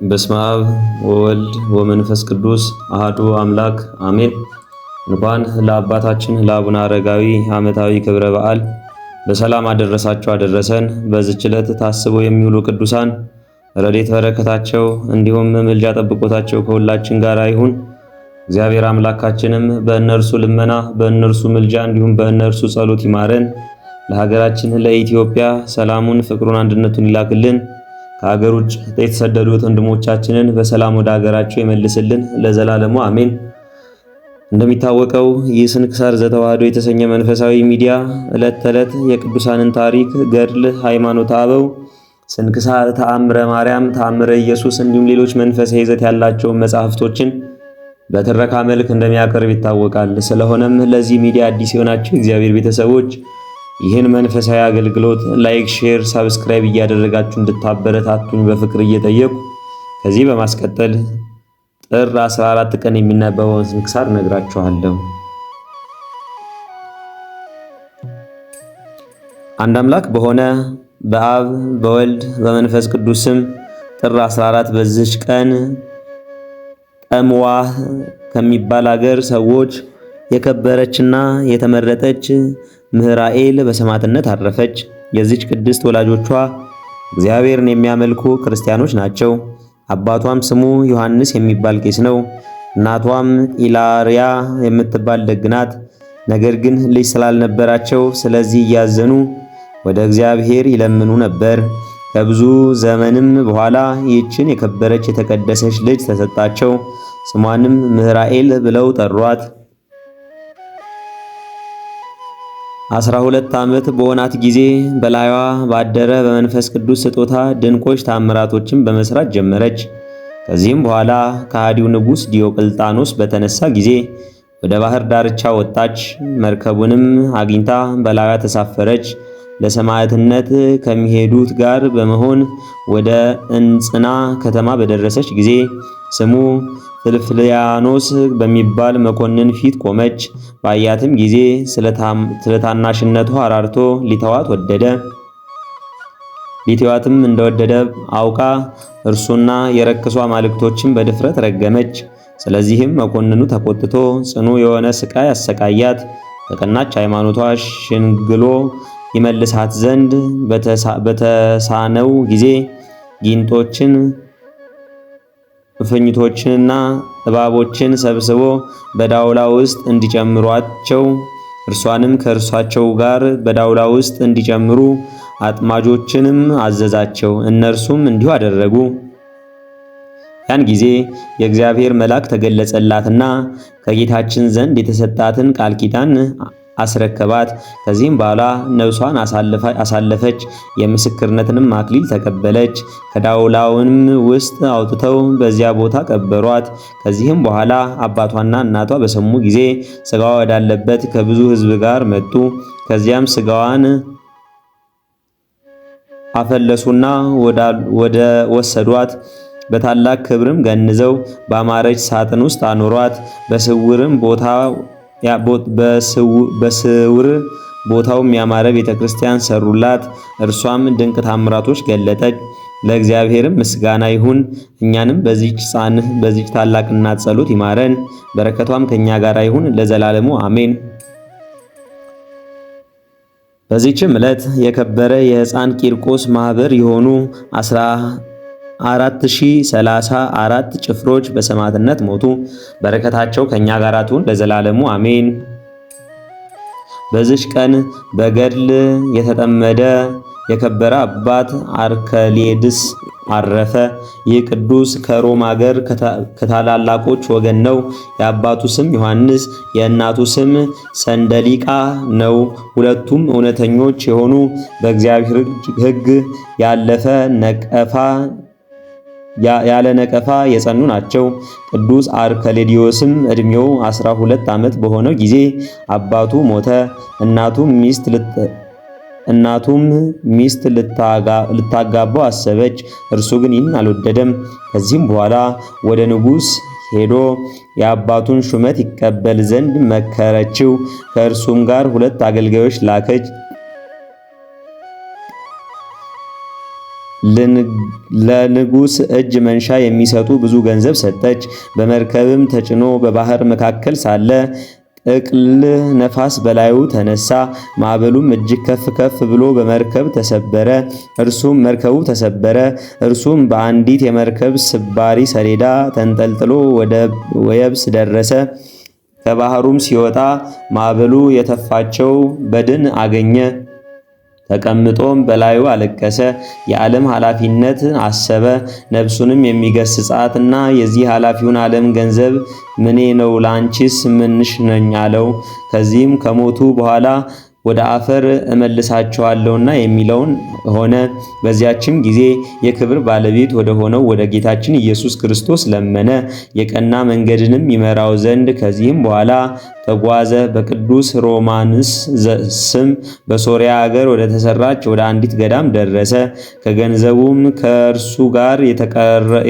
በስመ አብ ወወልድ ወመንፈስ ቅዱስ አሐዱ አምላክ አሜን። እንኳን ለአባታችን ለአቡነ አረጋዊ ዓመታዊ ክብረ በዓል በሰላም አደረሳችሁ አደረሰን። በዚህች ዕለት ታስበው የሚውሉ ቅዱሳን ረድኤት በረከታቸው እንዲሁም ምልጃ ጠብቆታቸው ከሁላችን ጋር ይሁን። እግዚአብሔር አምላካችንም በእነርሱ ልመና በእነርሱ ምልጃ እንዲሁም በእነርሱ ጸሎት ይማረን። ለሀገራችን ለኢትዮጵያ ሰላሙን፣ ፍቅሩን፣ አንድነቱን ይላክልን። ከሀገር ውጭ የተሰደዱት ወንድሞቻችንን በሰላም ወደ ሀገራቸው ይመልስልን ለዘላለሙ አሜን። እንደሚታወቀው ይህ ስንክሳር ዘተዋሕዶ የተሰኘ መንፈሳዊ ሚዲያ ዕለት ተዕለት የቅዱሳንን ታሪክ፣ ገድል፣ ሃይማኖተ አበው፣ ስንክሳር፣ ተአምረ ማርያም፣ ተአምረ ኢየሱስ እንዲሁም ሌሎች መንፈሳዊ ይዘት ያላቸውን መጻሕፍቶችን በትረካ መልክ እንደሚያቀርብ ይታወቃል። ስለሆነም ለዚህ ሚዲያ አዲስ የሆናችሁ እግዚአብሔር ቤተሰቦች ይህን መንፈሳዊ አገልግሎት ላይክ፣ ሼር፣ ሳብስክራይብ እያደረጋችሁ እንድታበረታቱኝ በፍቅር እየጠየቁ ከዚህ በማስቀጠል ጥር 14 ቀን የሚነበበውን ስንክሳር ነግራችኋለሁ። አንድ አምላክ በሆነ በአብ በወልድ በመንፈስ ቅዱስ ስም ጥር 14 በዚች ቀን ቀምዋህ ከሚባል አገር ሰዎች የከበረችና የተመረጠች ምህራኤል በሰማዕትነት አረፈች። የዚች ቅድስት ወላጆቿ እግዚአብሔርን የሚያመልኩ ክርስቲያኖች ናቸው። አባቷም ስሙ ዮሐንስ የሚባል ቄስ ነው። እናቷም ኢላሪያ የምትባል ደግ ናት። ነገር ግን ልጅ ስላልነበራቸው ስለዚህ እያዘኑ ወደ እግዚአብሔር ይለምኑ ነበር። ከብዙ ዘመንም በኋላ ይህችን የከበረች የተቀደሰች ልጅ ተሰጣቸው። ስሟንም ምህራኤል ብለው ጠሯት። 12 ዓመት በሆናት ጊዜ በላይዋ ባደረ በመንፈስ ቅዱስ ስጦታ ድንቆች ታምራቶችን በመስራት ጀመረች። ከዚህም በኋላ ከሃዲው ንጉሥ ዲዮቅልጣኖስ በተነሳ ጊዜ ወደ ባህር ዳርቻ ወጣች። መርከቡንም አግኝታ በላይዋ ተሳፈረች። ለሰማዕትነት ከሚሄዱት ጋር በመሆን ወደ እንጽና ከተማ በደረሰች ጊዜ ስሙ ፍልፍልያኖስ በሚባል መኮንን ፊት ቆመች። ባያትም ጊዜ ስለታናሽነቷ አራርቶ ሊተዋት ወደደ። ሊተዋትም እንደወደደ አውቃ እርሱና የረከሱ አማልክቶችን በድፍረት ረገመች። ስለዚህም መኮንኑ ተቆጥቶ ጽኑ የሆነ ስቃይ አሰቃያት። ከቀናች ሃይማኖቷ ሽንግሎ ይመልሳት ዘንድ በተሳነው ጊዜ ጊንጦችን፣ እፉኝቶችንና እባቦችን ሰብስቦ በዳውላ ውስጥ እንዲጨምሯቸው እርሷንም ከእርሷቸው ጋር በዳውላ ውስጥ እንዲጨምሩ አጥማጆችንም አዘዛቸው። እነርሱም እንዲሁ አደረጉ። ያን ጊዜ የእግዚአብሔር መልአክ ተገለጸላትና ከጌታችን ዘንድ የተሰጣትን ቃል ኪዳን አስረከባት። ከዚህም በኋላ ነፍሷን አሳለፈች። የምስክርነትንም አክሊል ተቀበለች። ከዳውላውንም ውስጥ አውጥተው በዚያ ቦታ ቀበሯት። ከዚህም በኋላ አባቷና እናቷ በሰሙ ጊዜ ስጋዋ ወዳለበት ከብዙ ሕዝብ ጋር መጡ። ከዚያም ስጋዋን አፈለሱና ወደ ወሰዷት። በታላቅ ክብርም ገንዘው ባማረች ሳጥን ውስጥ አኖሯት። በስውር ቦታውም ያማረ ቤተክርስቲያን ሰሩላት። እርሷም ድንቅ ታምራቶች ገለጠች። ለእግዚአብሔርም ምስጋና ይሁን። እኛንም በዚህች ታላቅ እናት ጸሎት ይማረን፣ በረከቷም ከኛ ጋር ይሁን ለዘላለሙ አሜን። በዚህችም ዕለት የከበረ የሕፃን ቂርቆስ ማህበር የሆኑ 4034 ጭፍሮች በሰማዕትነት ሞቱ። በረከታቸው ከኛ ጋር ትሁን ለዘላለሙ አሜን። በዚች ቀን በገድል የተጠመደ የከበረ አባት አርከሌድስ አረፈ። ይህ ቅዱስ ከሮም ሀገር ከታላላቆች ወገን ነው። የአባቱ ስም ዮሐንስ የእናቱ ስም ሰንደሊቃ ነው። ሁለቱም እውነተኞች የሆኑ በእግዚአብሔር ሕግ ያለ ነቀፋ የጸኑ ናቸው። ቅዱስ አርከሌዲዮስም ዕድሜው 12 ዓመት በሆነው ጊዜ አባቱ ሞተ። እናቱም ሚስት ልታጋባው አሰበች። እርሱ ግን ይህን አልወደደም። ከዚህም በኋላ ወደ ንጉሥ ሄዶ የአባቱን ሹመት ይቀበል ዘንድ መከረችው። ከእርሱም ጋር 2 አገልጋዮች ላከች። ለንጉሥ እጅ መንሻ የሚሰጡ ብዙ ገንዘብ ሰጠች። በመርከብም ተጭኖ በባህር መካከል ሳለ ጥቅል ነፋስ በላዩ ተነሳ። ማዕበሉም እጅግ ከፍ ከፍ ብሎ መርከቡ ተሰበረ። እርሱም በአንዲት የመርከብ ስባሪ ሰሌዳ ተንጠልጥሎ ወደ የብስ ደረሰ። ከባህሩም ሲወጣ ማዕበሉ የተፋቸው በድን አገኘ። ተቀምጦም በላዩ አለቀሰ። የዓለም ኃላፊነት አሰበ። ነፍሱንም የሚገስጻትና የዚህ ኃላፊውን ዓለም ገንዘብ ምኔ ነው? ላንቺስ ምንሽ ነኝ አለው። ከዚህም ከሞቱ በኋላ ወደ አፈር እመልሳቸዋለሁና የሚለውን ሆነ። በዚያችም ጊዜ የክብር ባለቤት ወደ ሆነው ወደ ጌታችን ኢየሱስ ክርስቶስ ለመነ፣ የቀና መንገድንም ይመራው ዘንድ። ከዚህም በኋላ ተጓዘ። በቅዱስ ሮማንስ ስም በሶርያ ሀገር ወደ ተሰራች ወደ አንዲት ገዳም ደረሰ። ከገንዘቡም ከእርሱ ጋር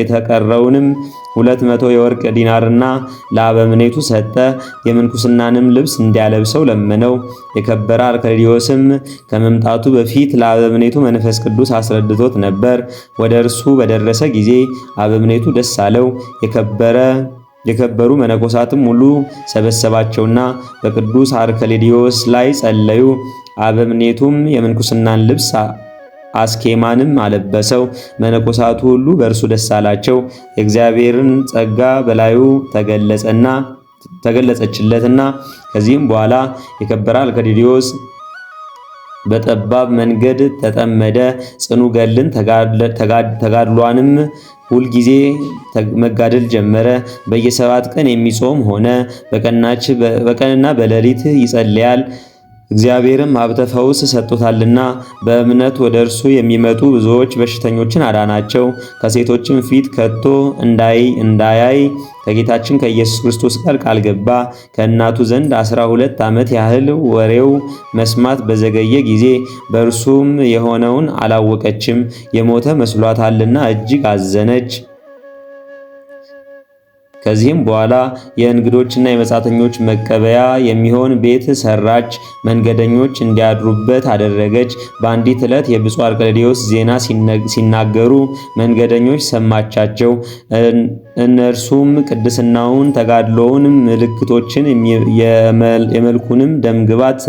የተቀረውንም 200 የወርቅ ዲናርና ለአበምኔቱ ሰጠ። የምንኩስናንም ልብስ እንዲያለብሰው ለመነው። የከበረ አርክሌዎስም ከመምጣቱ በፊት ለአበምኔቱ መንፈስ ቅዱስ አስረድቶት ነበር። ወደ እርሱ በደረሰ ጊዜ አበምኔቱ ደስ አለው። የከበሩ መነኮሳትም ሁሉ ሰበሰባቸውና በቅዱስ አርክሌዎስ ላይ ጸለዩ። አበምኔቱም የምንኩስናን ልብስ አስኬማንም አለበሰው። መነኮሳቱ ሁሉ በእርሱ ደስ አላቸው። የእግዚአብሔርን ጸጋ በላዩ ተገለጸችለትና ከዚህም በኋላ የከበረ አርክሌዎስ በጠባብ መንገድ ተጠመደ። ጽኑ ገድልን ተጋድሏንም ሁልጊዜ መጋደል ጀመረ። በየ7 ቀን የሚጾም ሆነ። በቀንና በሌሊት ይጸልያል። እግዚአብሔርም ሀብተ ፈውስ ሰጥቶታልና በእምነት ወደ እርሱ የሚመጡ ብዙዎች በሽተኞችን አዳናቸው። ከሴቶችም ፊት ከቶ እንዳያይ ከጌታችን ከኢየሱስ ክርስቶስ ጋር ቃል ገባ። ከእናቱ ዘንድ 12 ዓመት ያህል ወሬው መስማት በዘገየ ጊዜ በእርሱም የሆነውን አላወቀችም። የሞተ መስሏታልና እጅግ አዘነች። ከዚህም በኋላ የእንግዶችና የመጻተኞች መቀበያ የሚሆን ቤት ሰራች። መንገደኞች እንዲያድሩበት አደረገች። በአንዲት ዕለት የብፁዕ አርክሌዎስ ዜና ሲናገሩ መንገደኞች ሰማቻቸው። እነርሱም ቅድስናውን፣ ተጋድሎውን፣ ምልክቶችን፣ የመልኩንም ደምግባት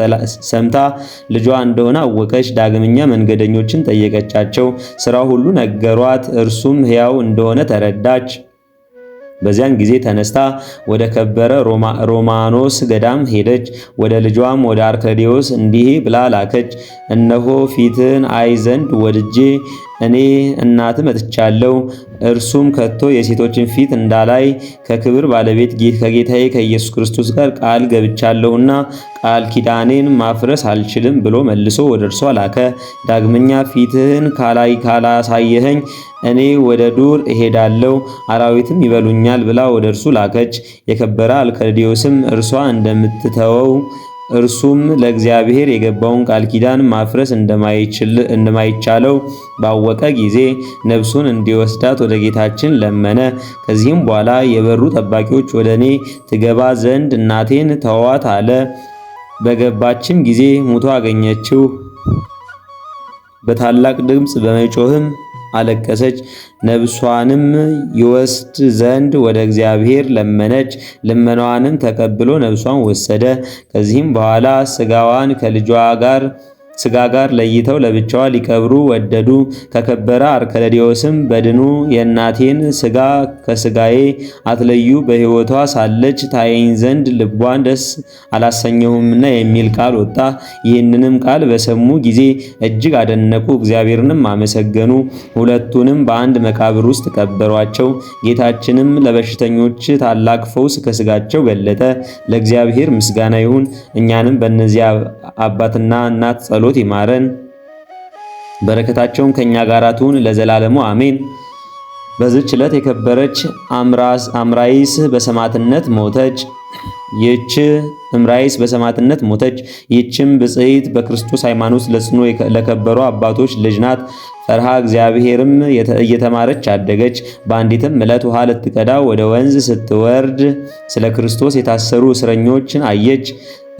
ሰምታ ልጇ እንደሆነ አወቀች። ዳግመኛ መንገደኞችን ጠየቀቻቸው። ስራው ሁሉ ነገሯት። እርሱም ሕያው እንደሆነ ተረዳች። በዚያን ጊዜ ተነስታ ወደ ከበረ ሮማኖስ ገዳም ሄደች። ወደ ልጇም ወደ አርክሌዎስ እንዲህ ብላ ላከች። እነሆ ፊትን አይ ዘንድ ወድጄ እኔ እናት መጥቻለሁ። እርሱም ከቶ የሴቶችን ፊት እንዳላይ ከክብር ባለቤት ከጌታዬ ከኢየሱስ ክርስቶስ ጋር ቃል ገብቻለሁና ቃል ኪዳኔን ማፍረስ አልችልም ብሎ መልሶ ወደ እርሷ ላከ። ዳግመኛ ፊትህን ካላሳየኸኝ እኔ ወደ ዱር እሄዳለሁ፣ አራዊትም ይበሉኛል ብላ ወደ እርሱ ላከች። የከበረ አርክሌዎስም እርሷ እንደምትተወው እርሱም ለእግዚአብሔር የገባውን ቃል ኪዳን ማፍረስ እንደማይቻለው ባወቀ ጊዜ ነፍሱን እንዲወስዳት ወደ ጌታችን ለመነ። ከዚህም በኋላ የበሩ ጠባቂዎች ወደ እኔ ትገባ ዘንድ እናቴን ተዋት አለ። በገባችም ጊዜ ሙቶ አገኘችው። በታላቅ ድምፅ በመጮህም አለቀሰች። ነፍሷንም ይወስድ ዘንድ ወደ እግዚአብሔር ለመነች። ልመናዋንም ተቀብሎ ነፍሷን ወሰደ። ከዚህም በኋላ ስጋዋን ከልጇ ስጋ ጋር ለይተው ለብቻዋ ሊቀብሩ ወደዱ። ከከበረ አርክሌዎስም በድኑ የእናቴን ስጋ ከስጋዬ አትለዩ፣ በሕይወቷ ሳለች ታየኝ ዘንድ ልቧን ደስ አላሰኘሁምና የሚል ቃል ወጣ። ይህንንም ቃል በሰሙ ጊዜ እጅግ አደነቁ፣ እግዚአብሔርንም አመሰገኑ። ሁለቱንም በአንድ መቃብር ውስጥ ቀበሯቸው። ጌታችንም ለበሽተኞች ታላቅ ፈውስ ከስጋቸው ገለጠ። ለእግዚአብሔር ምስጋና ይሁን። እኛንም በእነዚያ አባትና እናት ጸሎት ይማረን፣ በረከታቸውም ከኛ ጋር ትሁን ለዘላለሙ አሜን። በዚህች ዕለት የከበረች አምራይስ በሰማዕትነት ሞተች። ይህችም ብጽዕት በክርስቶስ ሃይማኖት ለጽኑ ለከበሩ አባቶች ልጅ ናት። ፈርሃ እግዚአብሔርም እየተማረች አደገች። በአንዲትም ዕለት ውሃ ልትቀዳ ወደ ወንዝ ስትወርድ ስለ ክርስቶስ የታሰሩ እስረኞችን አየች።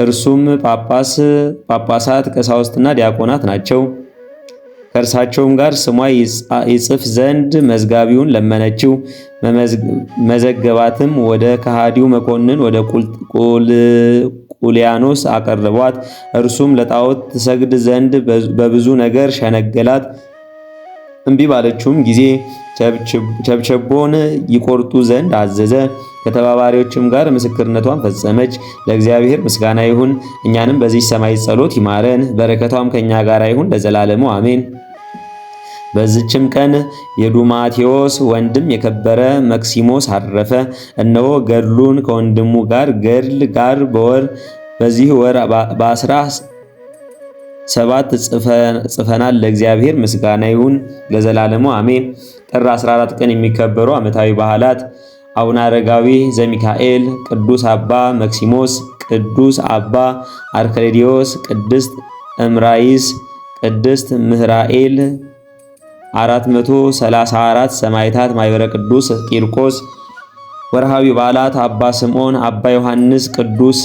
እርሱም ጳጳሳት፣ ቀሳውስትና ዲያቆናት ናቸው። ከእርሳቸውም ጋር ስሟ ይጽፍ ዘንድ መዝጋቢውን ለመነችው። መዘገባትም ወደ ከሃዲው መኮንን ወደ ቁልያኖስ አቀረቧት። እርሱም ለጣዖት ትሰግድ ዘንድ በብዙ ነገር ሸነገላት። እምቢ ባለችውም ጊዜ ቸብቸቦን ይቆርጡ ዘንድ አዘዘ። ከተባባሪዎችም ጋር ምስክርነቷን ፈጸመች። ለእግዚአብሔር ምስጋና ይሁን፣ እኛንም በዚህ ሰማይ ጸሎት ይማረን፣ በረከቷም ከኛ ጋር ይሁን ለዘላለሙ አሜን። በዚችም ቀን የዱማቴዎስ ወንድም የከበረ መክሲሞስ አረፈ። እነሆ ገድሉን ከወንድሙ ገድል ጋር በዚህ ወር በ17 ጽፈናል። ለእግዚአብሔር ምስጋና ይሁን ለዘላለሙ አሜን። ጥር 14 ቀን የሚከበሩ ዓመታዊ በዓላት አቡነ አረጋዊ ዘሚካኤል፣ ቅዱስ አባ መክሲሞስ፣ ቅዱስ አባ አርከሌዲዮስ፣ ቅድስት እምራይስ፣ ቅድስት ምህራኤል፣ 434 ሰማዕታት፣ ማኅበረ ቅዱስ ቂርቆስ። ወርሃዊ በዓላት አባ ስምዖን፣ አባ ዮሐንስ፣ ቅዱስ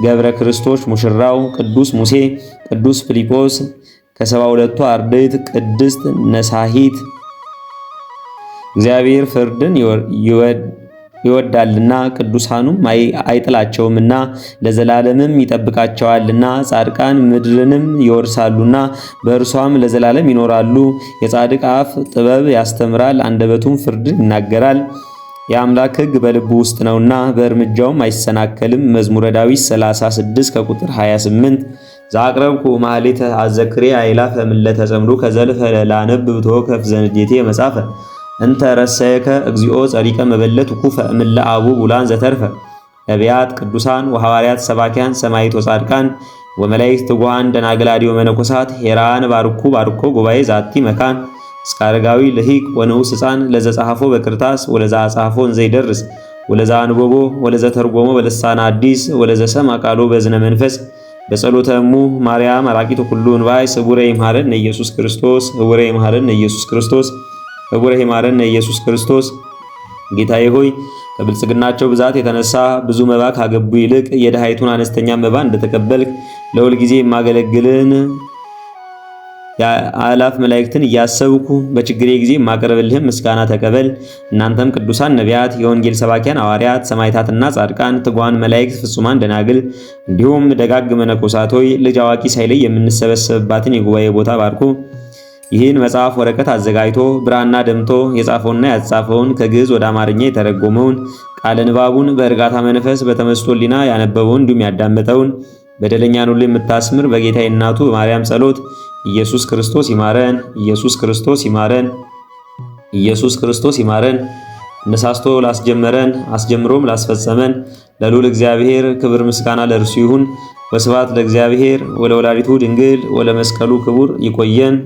ገብረ ክርስቶስ ሙሽራው፣ ቅዱስ ሙሴ፣ ቅዱስ ፊልጶስ ከ72ቱ አርድእት፣ ቅድስት ነሳሂት። እግዚአብሔር ፍርድን ይወዳልና ቅዱሳኑም አይጥላቸውምና ለዘላለምም ይጠብቃቸዋልና። ጻድቃን ምድርንም ይወርሳሉና በእርሷም ለዘላለም ይኖራሉ። የጻድቅ አፍ ጥበብ ያስተምራል፣ አንደበቱም ፍርድን ይናገራል። የአምላክ ሕግ በልቡ ውስጥ ነውና በእርምጃውም አይሰናከልም። መዝሙረ ዳዊት 36 ከቁጥር 28። ዘአቅረብኩ ማኅሌተ አዘክሬ አእላፈ እምዕለተ ጸምዱ ከዘልፈ ላነብብ ተወከፍ ዘንዴቴ መጻፈ እንተ ረሰየከ እግዚኦ ጸሪቀ መበለት ኩፈ እምለ አቡ ቡላን ዘተርፈ። ነቢያት፣ ቅዱሳን ወሐዋርያት፣ ሰባኪያን፣ ሰማዕታት ወጻድቃን ወመላእክት፣ ትጉሃን ደናግል፣ አድዮ መነኮሳት ሄራን ባርኩ ባርኮ ጉባኤ ዛቲ መካን እስከ አረጋዊ ልሂቅ ወንዑስ ሕፃን ለዘጸሐፎ በክርታስ ወለዛ አጻፎን ዘይደርስ ወለዛ አንበቦ ወለዘ ተርጎሞ በልሳነ አዲስ ወለዘ ሰምዐ ቃሎ በዝነ መንፈስ በጸሎተ እሙ ማርያም አራቂቱ ኩሉ እንባይ ስቡረ ይምሃረነ ኢየሱስ ክርስቶስ ስቡረ ይምሃረነ ኢየሱስ ክርስቶስ ስቡረ ይምሃረነ ኢየሱስ ክርስቶስ። ጌታዬ ሆይ ከብልጽግናቸው ብዛት የተነሳ ብዙ መባ ካገቡ ይልቅ የድሃይቱን አነስተኛ መባ እንደተቀበልክ ለሁል ጊዜ የማገለግልን የአእላፍ መላእክትን እያሰብኩ በችግሬ ጊዜ የማቀርብልህም ምስጋና ተቀበል። እናንተም ቅዱሳን ነቢያት፣ የወንጌል ሰባኪያን ሐዋርያት፣ ሰማዕታትና ጻድቃን፣ ትጉሃን መላእክት፣ ፍጹማን ደናግል እንዲሁም ደጋግ መነኮሳት ሆይ ልጅ አዋቂ ሳይለይ የምንሰበሰብባትን የጉባኤ ቦታ ባርኩ። ይህን መጽሐፍ ወረቀት አዘጋጅቶ ብራና ደምቶ የጻፈውንና ያጻፈውን ከግዕዝ ወደ አማርኛ የተረጎመውን ቃለ ንባቡን በእርጋታ መንፈስ በተመስጦ ሕሊና ያነበበውን እንዲሁም ያዳመጠውን በደለኛን ሁሉ የምታስምር በጌታዬ እናቱ በማርያም ጸሎት ኢየሱስ ክርስቶስ ይማረን። ኢየሱስ ክርስቶስ ይማረን። ኢየሱስ ክርስቶስ ይማረን። ነሳስቶ ላስጀመረን አስጀምሮም ላስፈጸመን ለልዑል እግዚአብሔር ክብር ምስጋና ለእርሱ ይሁን። ወስብሐት ለእግዚአብሔር ወለወላዲቱ ድንግል ወለመስቀሉ ክቡር። ይቆየን።